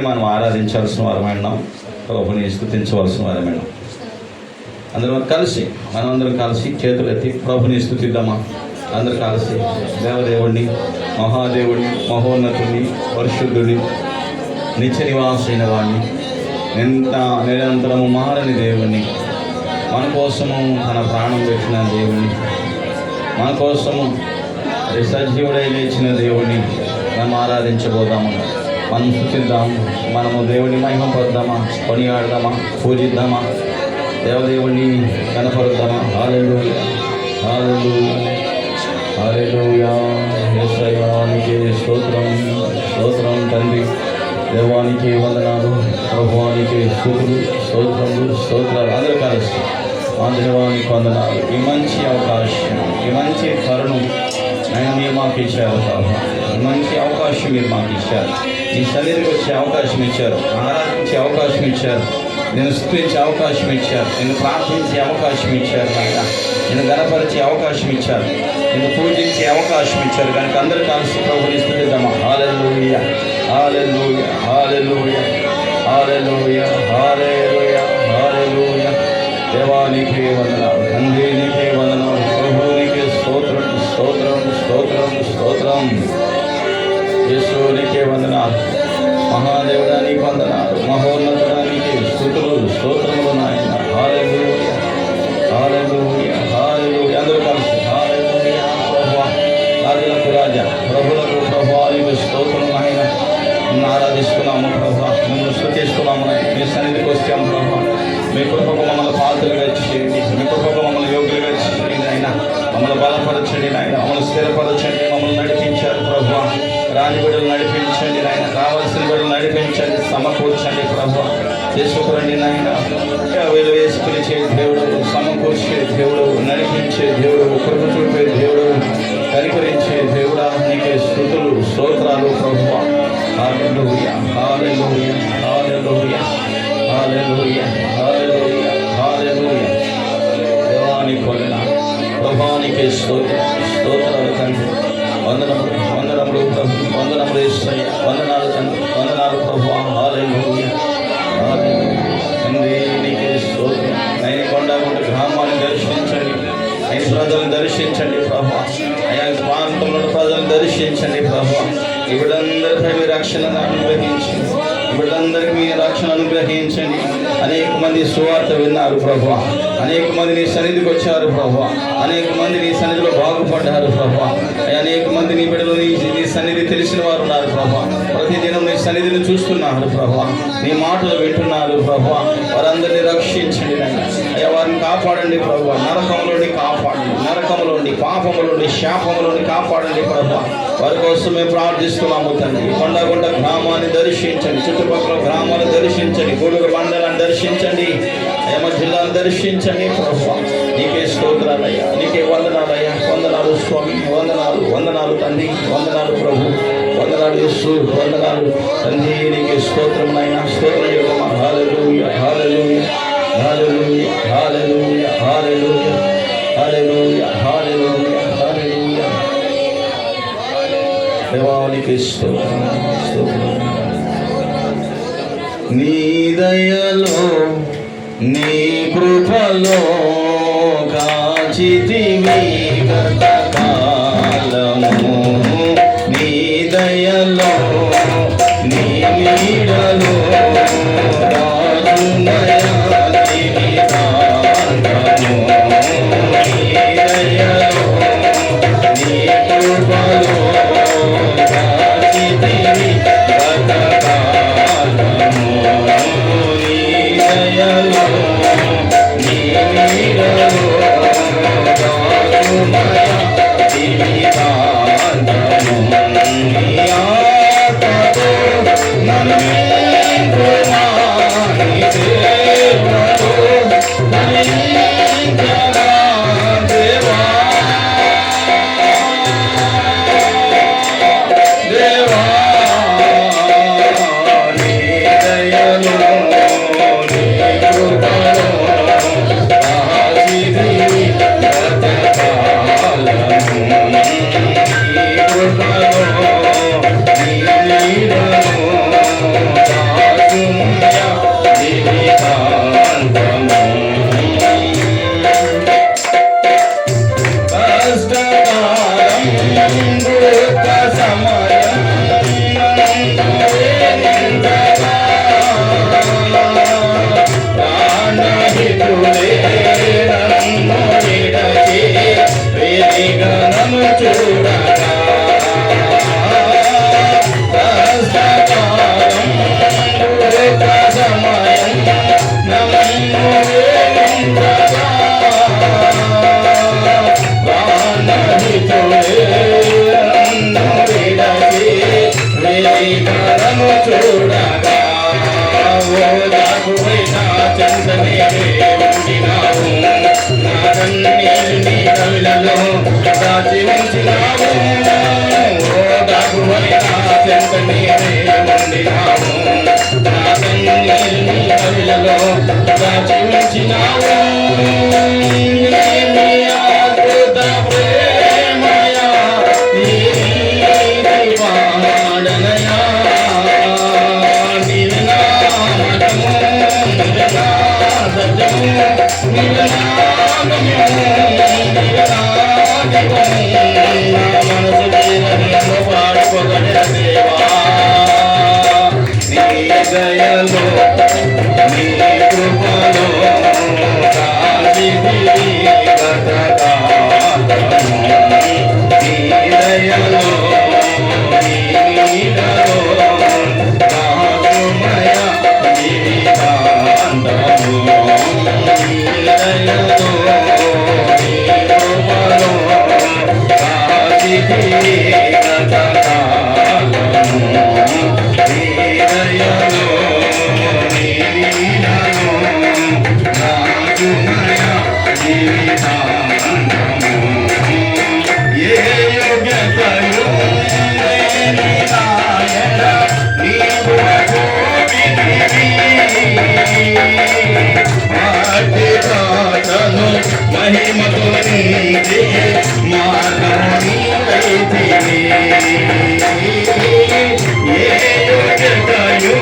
మనం ఆరాధించాల్సిన వారమైనా ప్రభుని స్తుతించవలసిన వారమైనా అందరం కలిసి మనమందరం కలిసి చేతులెత్తి ప్రభుని స్తుతిద్దామా. అందరూ కలిసి దేవదేవుడిని, మహాదేవుడిని, మహోన్నతుడిని, పరిశుద్ధుడిని, నిత్య నివాసైన వాడిని, నిరంతరము మారని దేవుణ్ణి, మన కోసము తన ప్రాణం పెట్టిన దేవుణ్ణి, మన కోసము సజీవుడై లేచిన దేవుణ్ణి మనం ఆరాధించబోదాము. మనం స్తుతిద్దాము, మనము దేవుని మహిమపడదామా, కొనియాడదామా, పూజిద్దామా, దేవదేవుని కనపడదామా. హల్లెలూయా, హల్లెలూయా, హల్లెలూయా. యేసయ్యానికి స్తోత్రం, స్తోత్రం తండ్రి. దేవానికి వందనాలు, ప్రభువానికి స్తుతులు, స్తోత్రములు, స్తోత్రాలు. అందరూ కలిసి ఆ దేవానికి వందనాలు. ఈ మంచి అవకాశం, ఈ మంచి తరుణం మీరు మాకు ఇచ్చారు ప్రభు. మంచి అవకాశం మీరు మాకు ఇచ్చారు. ఈ సన్నిధికి వచ్చే అవకాశం ఇచ్చారు, ఆరాధించే అవకాశం ఇచ్చారు, నేను స్తుతించే అవకాశం ఇచ్చారు, నేను ప్రార్థించే అవకాశం ఇచ్చారు, కనుక నేను గణపరిచే అవకాశం ఇచ్చారు, నేను పూజించే అవకాశం ఇచ్చారు. కనుక అందరూ కలిసి ప్రభుని స్తుతిద్దామా. హల్లెలూయా, హల్లెలూయా, హల్లెలూయా, హల్లెలూయా, హల్లెలూయా, హల్లెలూయా. దేవానికి వందనాలు, తండ్రికి వందనాలు, ప్రభువునికి స్తోత్రం, స్తోత్రం, స్తోత్రం, స్తోత్రం. యేసునికి వందనాలు, మహాదేవుడానికి వందనాలు, మహోన్నతానికి స్తుతులు, స్తోత్రములు నాయన. హల్లెలూయా, హల్లెలూయా, హల్లెలూయా. అందరూ కలిసి హల్లెలూయా. ప్రభువా, రాజులకు రాజా, ప్రభులకు ప్రభువా, నీకు స్తోత్రం నాయన. నిన్ను ఆరాధిస్తున్నాము ప్రభువా, నిన్ను స్తుతిస్తున్నాము నాయన. మీ సన్నిధికి వచ్చాము ప్రభువా, మీ కృపకు మమ్మల్ని పాత్రలుగా చేయండి, మీ కృపకు మమ్మల్ని యోగ్యులుగా చేయండి నాయన. మమ్మల్ని బలపరచండి నాయన, మమ్మల్ని స్థిరపరచండి, మమ్మల్ని నడిపించారు ప్రభువా. రాని బిడ్డలు నడిపించండి నాయన, రావాల్సిన బిడ్డలు నడిపించండి, సమకూర్చండి ప్రభువా. చేసుకురండి నాయన. వీళ్ళు వేసుకుని చే దేవుడు, సమకూర్చే దేవుడు, నడిపించే దేవుడు, కృప చూపే దేవుడు, కనికరించే దేవుడా, నీకే స్తుతులు, స్తోత్రాలు ప్రభువా. హల్లెలూయా, హల్లెలూయా, హల్లెలూయా, హల్లెలూయా, హల్లెలూయా, హల్లెలూయా. దేవానికి వందనాలు, ప్రభువానికి స్తోత్రం, స్తోత్రాలు తండ్రి. వందనములు, వందనములు ప్రభు, వందనములు యేసయ్య, వందనాలు తండ్రి, వందనాలు ప్రభువా. హల్లెలూయా, హల్లెలూయా. తండ్రి నీకే స్తోత్రం. ఆయన కొండగుంట గ్రామాన్ని దర్శించండి, ఆయన ప్రజలను దర్శించండి ప్రభువా. ఆయా ప్రాంతంలో ప్రజలను దర్శించండి ప్రభువా. ఈ బిడ్డలందరిపై మీ రక్షణను అనుగ్రహించండి, ఈ బిడ్డలందరికీ మీ రక్షణ అనుగ్రహించండి. అనేక మంది సువార్త విన్నారు ప్రభువా, అనేక మంది నీ సన్నిధికి వచ్చారు ప్రభువా, అనేక మంది నీ సన్నిధిలో బాగుపడ్డారు ప్రభువా. అనేక మంది నీ బిడ్డలు నీ సన్నిధి తెలిసిన వారు ఉన్నారు ప్రభువా. ప్రతిదినం నీ సన్నిధిని చూస్తున్నారు ప్రభువా, నీ మాటలు వింటున్నారు ప్రభువా. వారందరినీ రక్షించండి నాయన. అయ్యా వారిని కాపాడండి ప్రభువా, నరకంలోని కాపాడండి, నరకంలోని, పాపములోని, శాపములోని కాపాడండి ప్రభువా. వారి కోసం మేము ప్రార్థిస్తున్నాము తండ్రి. కొండగుంట గ్రామాన్ని దర్శించండి, చుట్టుపక్కల గ్రామాలను దర్శించండి, గూడూరు మండలాన్ని దర్శించండి, యమ జిల్లాను దర్శించండి ప్రభువా. నీకే స్తోత్రాలయ్యా, నీకే వందనాలయ్యా. వందనాలు స్వామి, వందనాలు, వందనాలు తండ్రి, వందనాలు ప్రభు, వందనాలు యేసు, వందనాలు తండ్రి. నీకే స్తోత్రం నాయన, స్తోత్రం యెహోవా. హల్లెలూయా, హల్లెలూయా, హల్లెలూయా, హల్లెలూయా, హల్లెలూయా, హల్లెలూయా, హల్లెలూయా, హల్లెలూయా. దేవానికి స్తోత్రం, స్తోత్రం. నీ దయలో, నీ కృపలో కాచితివి గతకాలము. నీ దయలో, నీ నీడలో రాజునయా జీవితాంతము. నీ దయలో, నీ కృపలో కాచితివి గతకాలము. నీ దయలో, నీ నీడలో రాజునయా జీవితాంతము. నీ ఆత్మతో నన్ను నింపుమా, నీ సేవతో నన్ను నింపుమా దేవా, దేవా. నీ దయలో, నీ కృపలో కాచితివి గతకాలము. నీ కృపలో, నీ నీడలో చూడగా ఓదాకువైనా చందనే ఉండినావు నా కన్నీళ్ళు నీ కవిలలో దాచి ఉంచినావు ఓదాకువైనా చందనే ఉండినావు నా కన్నీళ్ళు నీ కవిలలో దాచి ఉంచినావు దయలో నీ కృపలో కాలి నీ దయలో నీ నీడలో నామయ జీవితాంతము నీ దయలో నీ కృపలో కాలి మహిమతో నీదే మార్గము నీవైతివి ఏ యోగ్యతయు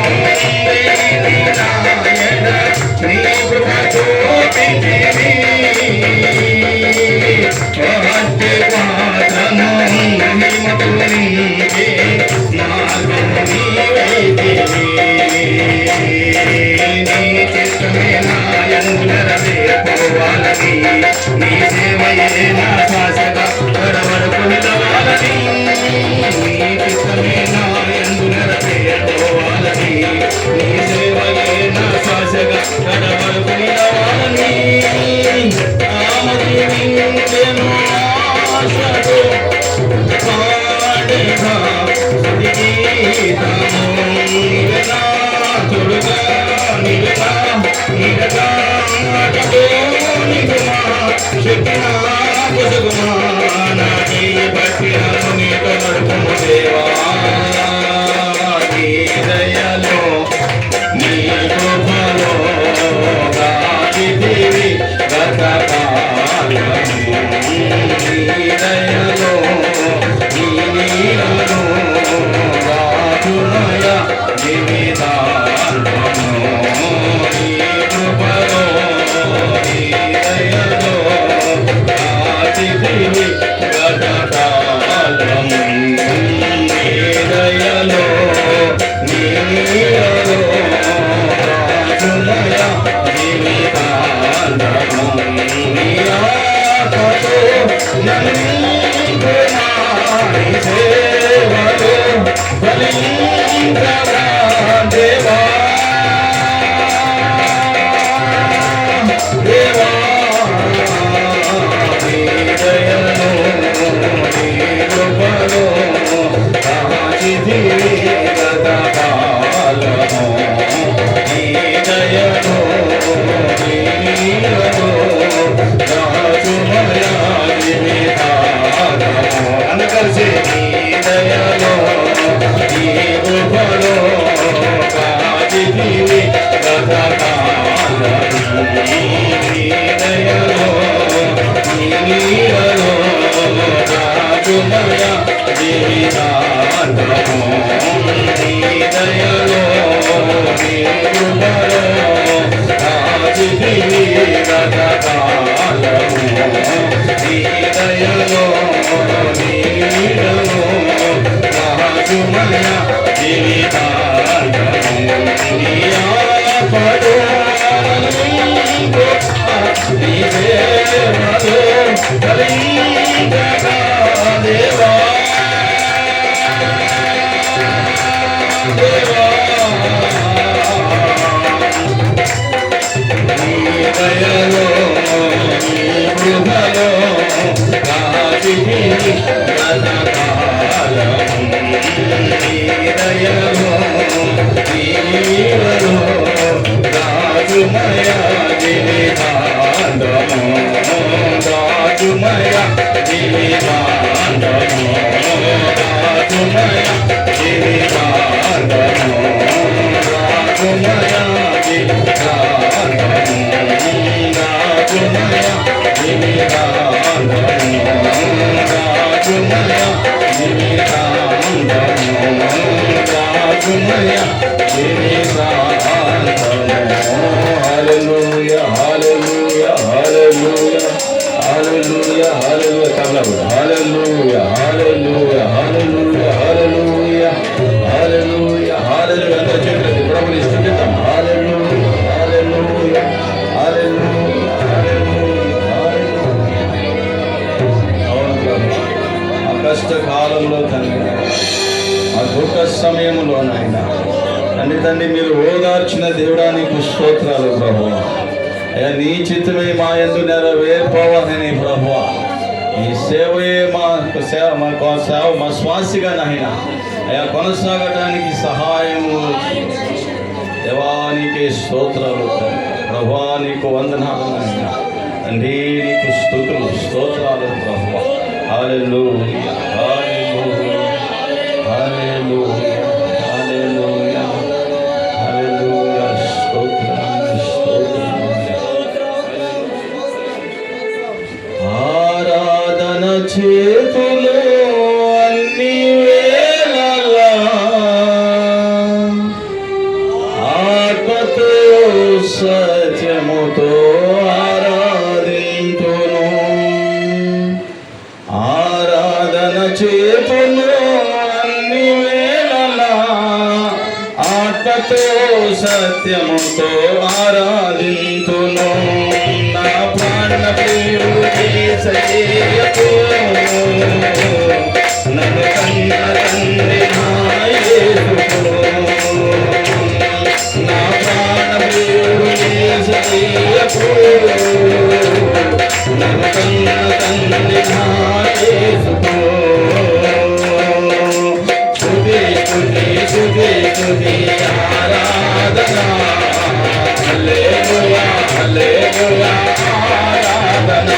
నాయన నీ కృపతో పితివి మహిమతో నీదే మార్గము నీవైతివి నీ చిత్తమే నాయందునరవేపోవాలని నీ సేవయే నా శ్వాసగా కడవరకు నిలవాలని నీ చిత్తమే నాయందునరవేపోవాలని నీ సేవయే నా శ్వాసగా కడవరకు నిలవాలని ఆమదించెను ఆశతో పాడేగా స్తుతి గీతము నీవెనా తోడుగా నీవెనా నీడగా నిగుమా శక్తినా పొసగుమా నా భక్తి నీతో నడుపుము దేవా నీ దయలో నీ కృపలో గాదివి గతకాలము నీ దయలో నీ నీడలో రాజునయ జీవితాంతము నీ కృపలో నీ దయలో గాదివి గతకాలము నీ దయలో నీ నీడలో రాజునయ జీవితాంతము నీ ఆత్మతో నన్నింపునా నీ సేవలో ఫలించగా దేవా దేవా నీ దయలో నీ కృపలో కాచితివి గతకాలము నీ దయలో నీ నీడలో రాజుమయ జీవితాంతము అందకలిసి నీ దయలో నీ కృపలో కాచితివి గతకాలము నీ దయలో నీ నీడలో రాజుమయ జీవితాంతము నీ దయలో నీ కృపలో కాచితివి గతకాలము నీ దయలో నీ నీడలో రాజుమయ జీవితాంతము నీ ఆపదో నీ సేవలో ఫలించగా దేవా దేవా రాజుమయ గిరికాంతము రాజుమయ గిరికాంతము రాజుమయ గిరికాంతము రాజుమయ గిరికాంతము రాజుమయ గిరికాంతము రాజుమయ గిరికాంతము రాజుమయ హల్లెలూయా హల్లెలూయా హల్లెలూయా హల్లెలూయా హల్లెలూయా తబలా హల్లెలూయా హల్లెలూయా హల్లెలూయా హల్లెలూయా హల్లెలూయా హల్లెలూయా అందరూ చేతులెత్తి ప్రభువుని స్తుతిద్దాం హల్లెలూయా హల్లెలూయా హల్లెలూయా హల్లెలూయా అవును ప్రభు ఆ కష్టకాలంలో తండ్రి ఆ దుఃఖ సమయంలోనైనా తండ్రి మీరు ఓదార్చిన దేవుడా నీకు స్తోత్రాలు ప్రభువా అయ్యా నీ చిత్తమే మా యందు నెరవేర్పోవాలని ప్రభువా ఈ సేవయే మా శ్వాసిగా నాయన అయ్యా కొనసాగటానికి సహాయము దేవానికి స్తోత్రాలు ప్రభువా నీకు వందనాలు నాయన తండ్రి నీకు స్తుతులు స్తోత్రాలు ప్రభువా హల్లెలూయా హల్లెలూయా హల్లెలూయా హల్లెలూయా హల్లెలూయా స్తోత్రం స్తోత్రం ఆరాధన చేతులో అన్ని వేళలా ఆత్మతో సత్యముతో ఆరాధింతును ఆరాధన చేతులో అన్ని వేళలా ఆత్మతో సత్యముతో ఆరాధింతును నా ప్రాణ ప్రియుడు యేసయ్యకు నన్ను కన్న తండ్రి నా యేసుకు నా ప్రాణ ప్రియుడు యేసయ్యకు నన్ను కన్న తండ్రి నా యేసుకు స్తుతి స్తుతి స్తుతి స్తుతి ఆరాధన హల్లెలూయా హల్లెలూయా ఆరాధన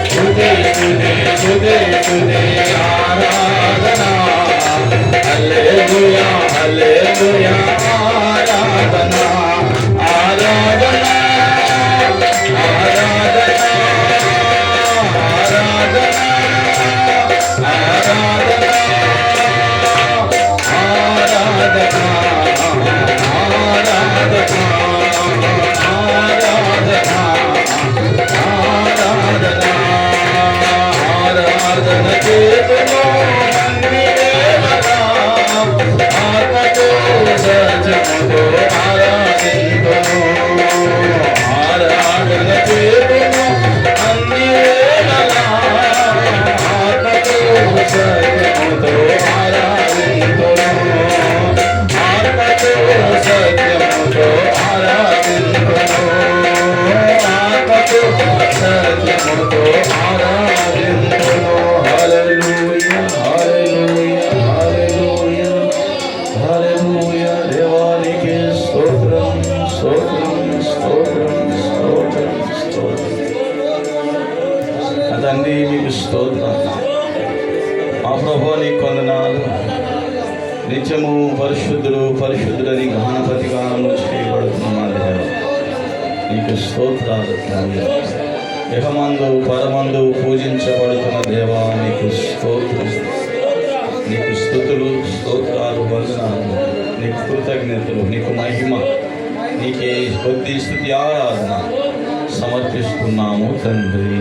స్తుతి స్తుతి స్తుతి స్తుతి ఆరాధన హల్లెలూయా హల్లెలూయా ఆరాధన ఆరాధన ఆరాధన తండ్రి మీకు స్తోత్రం మా ప్రభువా నీకు వందనాలు నిత్యము పరిశుద్ధుడు పరిశుద్ధుడని ఘనపతిగానము చేయబడుతున్న మా దేవ నీకు స్తోత్రాలు ఇహమందు పరమందు పూజించబడుతున్న దేవా నీకు స్తోత్రం నీకు స్తుతులు స్తోత్రాలు వందనాలు నీకు కృతజ్ఞతలు నీకు మహిమ నీకే కొద్ది స్తుతి ఆరాధన సమర్పిస్తున్నాము తండ్రి.